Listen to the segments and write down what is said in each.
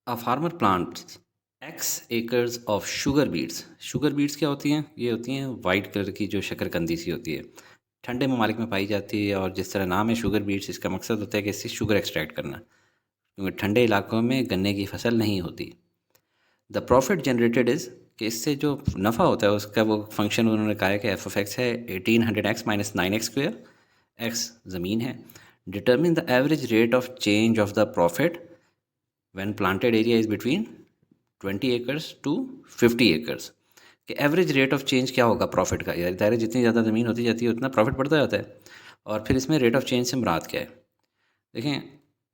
A farmer plants X acres of sugar beets. Sugar beets क्या होती हैं? ये होती हैं वाइट कलर की जो शकरकंदी सी होती है, ठंडे ममालिक में पाई जाती है। और जिस तरह नाम है शुगर बीट्स, इसका मकसद होता है कि इससे शुगर एक्सट्रैक्ट करना, क्योंकि ठंडे इलाकों में गन्ने की फसल नहीं होती। द प्रॉफिट जनरेटेड इज़, कि इससे जो नफ़ा होता है उसका वो फंक्शन उन्होंने कहा है कि एफ ऑफ एक्स है 1800x minus 9x square. X ज़मीन है। Determine the average rate of change of the profit when planted area is between 20 एकड़ टू 50 एकड़। कि एवरेज रेट ऑफ चेंज क्या होगा प्रॉफिट का? यार दायरे जितनी ज़्यादा ज़मीन होती जाती है उतना प्रॉफिट बढ़ता जाता है। और फिर इसमें रेट ऑफ चेंज से मुराद क्या है? देखें,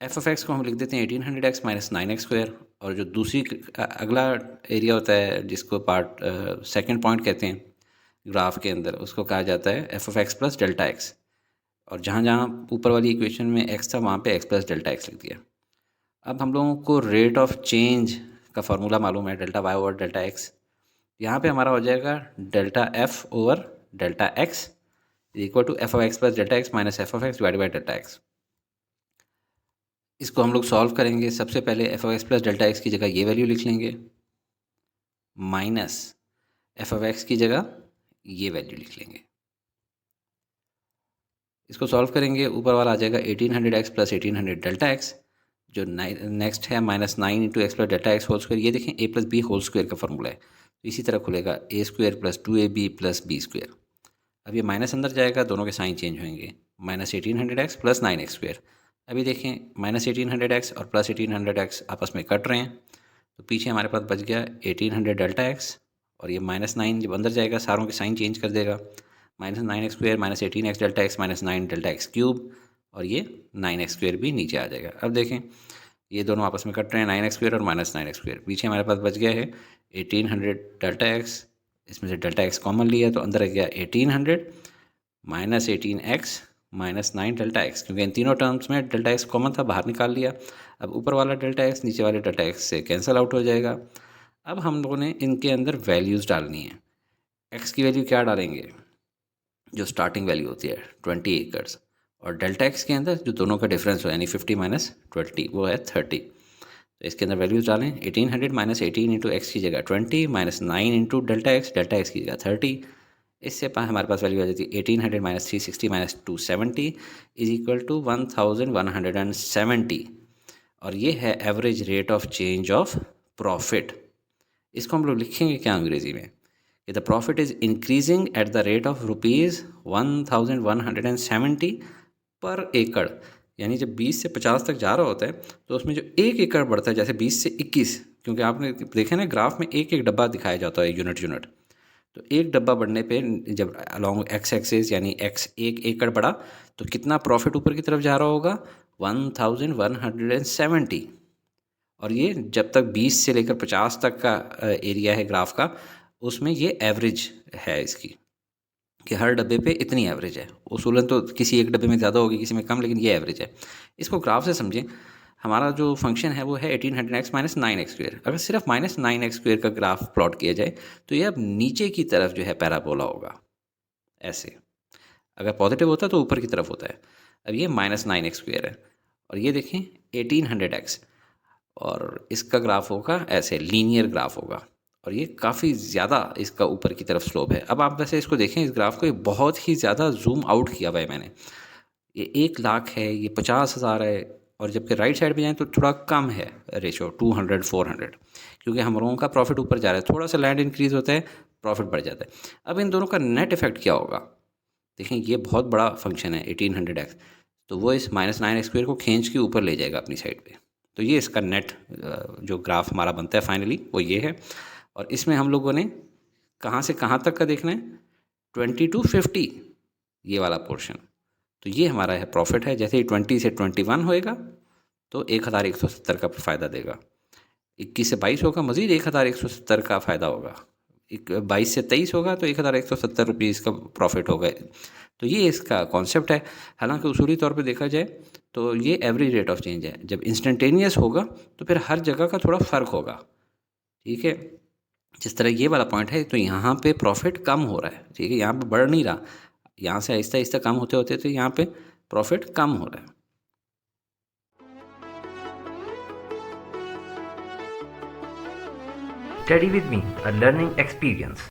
एफ ऑफ एक्स को हम लिख देते हैं 1800x माइनस 9x स्क्वेयर। और जो दूसरी अगला एरिया होता है जिसको पार्ट सेकेंड पॉइंट कहते हैं ग्राफ के अंदर, उसको कहा जाता है F of X plus delta x. और जहाँ जहाँ ऊपर वाली इक्वेशन में एक्स था वहाँ पे एक्स प्लस डेल्टा एक्स लिख दिया। अब हम लोगों को रेट ऑफ चेंज का फार्मूला मालूम है, delta Y over delta X. यहाँ पे हमारा हो जाएगा delta F over delta X equal to F of X plus delta X minus F of X divide by delta X. इसको हम लोग सॉल्व करेंगे। सबसे पहले F of X plus delta X की जगह ये वैल्यू लिख लेंगे, माइनस एफ ऑफ एक्स की जगह ये वैल्यू लिख लेंगे। इसको सॉल्व करेंगे, ऊपर वाला आ जाएगा 1800x प्लस 1800 डेल्टा एक्स, जो नेक्स्ट है minus 9 into x plus delta x whole square. ये देखें A plus B whole square का फॉर्मूला है, तो इसी तरह खुलेगा A square plus 2ab plus B square. अब ये माइनस अंदर जाएगा, दोनों के साइन चेंज होंगे, minus 1800x plus 9x square. अभी देखें माइनस 1800x और प्लस 1800x आपस में कट रहे हैं, तो पीछे हमारे पास बच गया 1800 डेल्टा एक्स। और ये माइनस 9 जब अंदर जाएगा सारों के साइन चेंज कर देगा, minus 9x square minus 18x delta X minus 9 delta x cube. और ये 9x स्क्वायर भी नीचे आ जाएगा। अब देखें ये दोनों आपस में कट रहे हैं, 9x स्क्वायर और माइनस 9x स्क्वायर। पीछे हमारे पास बच गया है 1800 डेल्टा एक्स, इसमें से डेल्टा एक्स कॉमन लिया तो अंदर आ गया 1800 minus 18x minus 9 delta x, क्योंकि इन तीनों टर्म्स में डेल्टा एक्स कॉमन था, बाहर निकाल लिया। अब ऊपर वाला डेल्टा एक्स नीचे वाले डेल्टा एक्स से कैंसिल आउट हो जाएगा। अब हम लोगों ने इनके अंदर वैल्यूज़ डालनी है। एक्स की वैल्यू क्या डालेंगे? जो स्टार्टिंग वैल्यू होती है 20 एकर्स, और डेल्टा एक्स के अंदर जो दोनों का डिफरेंस हो यानी 50 माइनस 20 वो है 30। तो इसके अंदर वैल्यूज डालें, 1800 माइनस 18 इंटू एक्स की जगह 20 माइनस 9 इंटू डेल्टा एक्स की जगह 30। इससे हमारे पास वैल्यू आ जाती है 1800 minus 360 minus 270 is equal to 1170। और ये है average rate of change of profit. इसको हम लोग लिखेंगे क्या अंग्रेज़ी में कि the profit is increasing at the rate of ₹1170 per एकड़। यानी जब 20 से 50 तक जा रहा होता है तो उसमें जो 1 एकड़ बढ़ता है, जैसे 20 से 21, क्योंकि आपने देखा ना ग्राफ में एक एक डब्बा दिखाया जाता है यूनिट यूनिट। तो एक डब्बा बढ़ने पे जब अलॉन्ग एक्स एक्सिस यानी एक्स 1 एकड़ बढ़ा तो कितना प्रॉफिट ऊपर की तरफ जा रहा होगा? 1170। और ये जब तक 20 से लेकर 50 तक का एरिया है ग्राफ का, उसमें ये एवरेज है इसकी, कि हर डब्बे पे इतनी एवरेज है। उसूलन तो किसी एक डब्बे में ज़्यादा होगी, किसी में कम, लेकिन ये एवरेज है। इसको ग्राफ से समझें। हमारा जो फंक्शन है वो है 1800x माइनस 9x स्क्वायर। अगर सिर्फ माइनस 9x स्क्वायर का ग्राफ प्लॉट किया जाए तो ये अब नीचे की तरफ जो है पैराबोला होगा ऐसे। अगर पॉजिटिव होता है तो ऊपर की तरफ होता है। अब ये माइनस 9x स्क्वायर है और ये देखें 1800x, और इसका ग्राफ होगा ऐसे, लीनियर ग्राफ होगा। और ये काफ़ी ज़्यादा इसका ऊपर की तरफ स्लोप है। अब आप वैसे इसको देखें, इस ग्राफ को ये बहुत ही ज़्यादा जूम आउट किया हुआ है मैंने। ये 1 लाख है, ये 50,000 है, और जबकि राइट साइड पे जाएँ तो थोड़ा कम है रेशो, 200 400, क्योंकि हम लोगों का प्रॉफिट ऊपर जा रहा है। थोड़ा सा लैंड इंक्रीज़ होता है, प्रॉफिट बढ़ जाता है। अब इन दोनों का नेट इफेक्ट क्या होगा? देखें ये बहुत बड़ा फंक्शन है 1800x, तो वो इस माइनस 9x स्क्वायर को खींच के ऊपर ले जाएगा अपनी साइड पे। तो ये इसका नेट जो ग्राफ हमारा बनता है फाइनली वो ये है। और इसमें हम लोगों ने कहाँ से कहाँ तक का देखना है? 20 टू 50, ये वाला पोर्शन। तो ये हमारा है प्रॉफिट है। जैसे ही 20 से 21 होएगा तो 1170 का फ़ायदा देगा। 21 से 22 होगा, मज़ीद 1170 का फ़ायदा होगा। 22 से 23 होगा तो 1170 रुपीज़ का प्रॉफिट होगा। तो ये इसका कॉन्सेप्ट है। हालांकि उसूली तौर पे देखा जाए तो ये एवरेज रेट ऑफ चेंज है। जब इंस्टेंटेनियस होगा तो फिर हर जगह का थोड़ा फ़र्क होगा, ठीक है। जिस तरह ये वाला पॉइंट है तो यहाँ पे प्रॉफिट कम हो रहा है, ठीक है, यहाँ पे बढ़ नहीं रहा। यहाँ से आहिस्ता आहिस्ता कम होते होते तो यहाँ पे प्रॉफिट कम हो रहा है। Study with me, a learning experience.